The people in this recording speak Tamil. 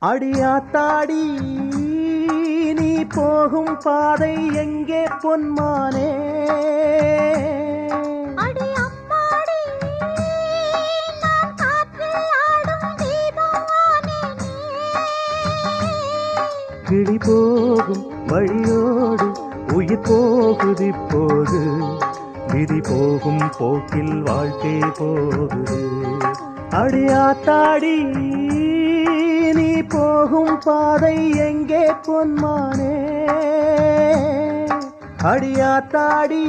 அடியாத்தாடி நீ போகும் பாதை எங்கே பொன்மானே? அடி அம்மாடி நான் காற்றில் ஆடும் தீபமானேனே. கிளி போகும் வழியோடு உயிர் போகுது இப்போது, விதி போகும் போக்கில் வாழ்க்கை போகுது. அடியாத்தாடி நீ போகும் பாதை எங்கே பொன்மானே? அடியாத்தாடி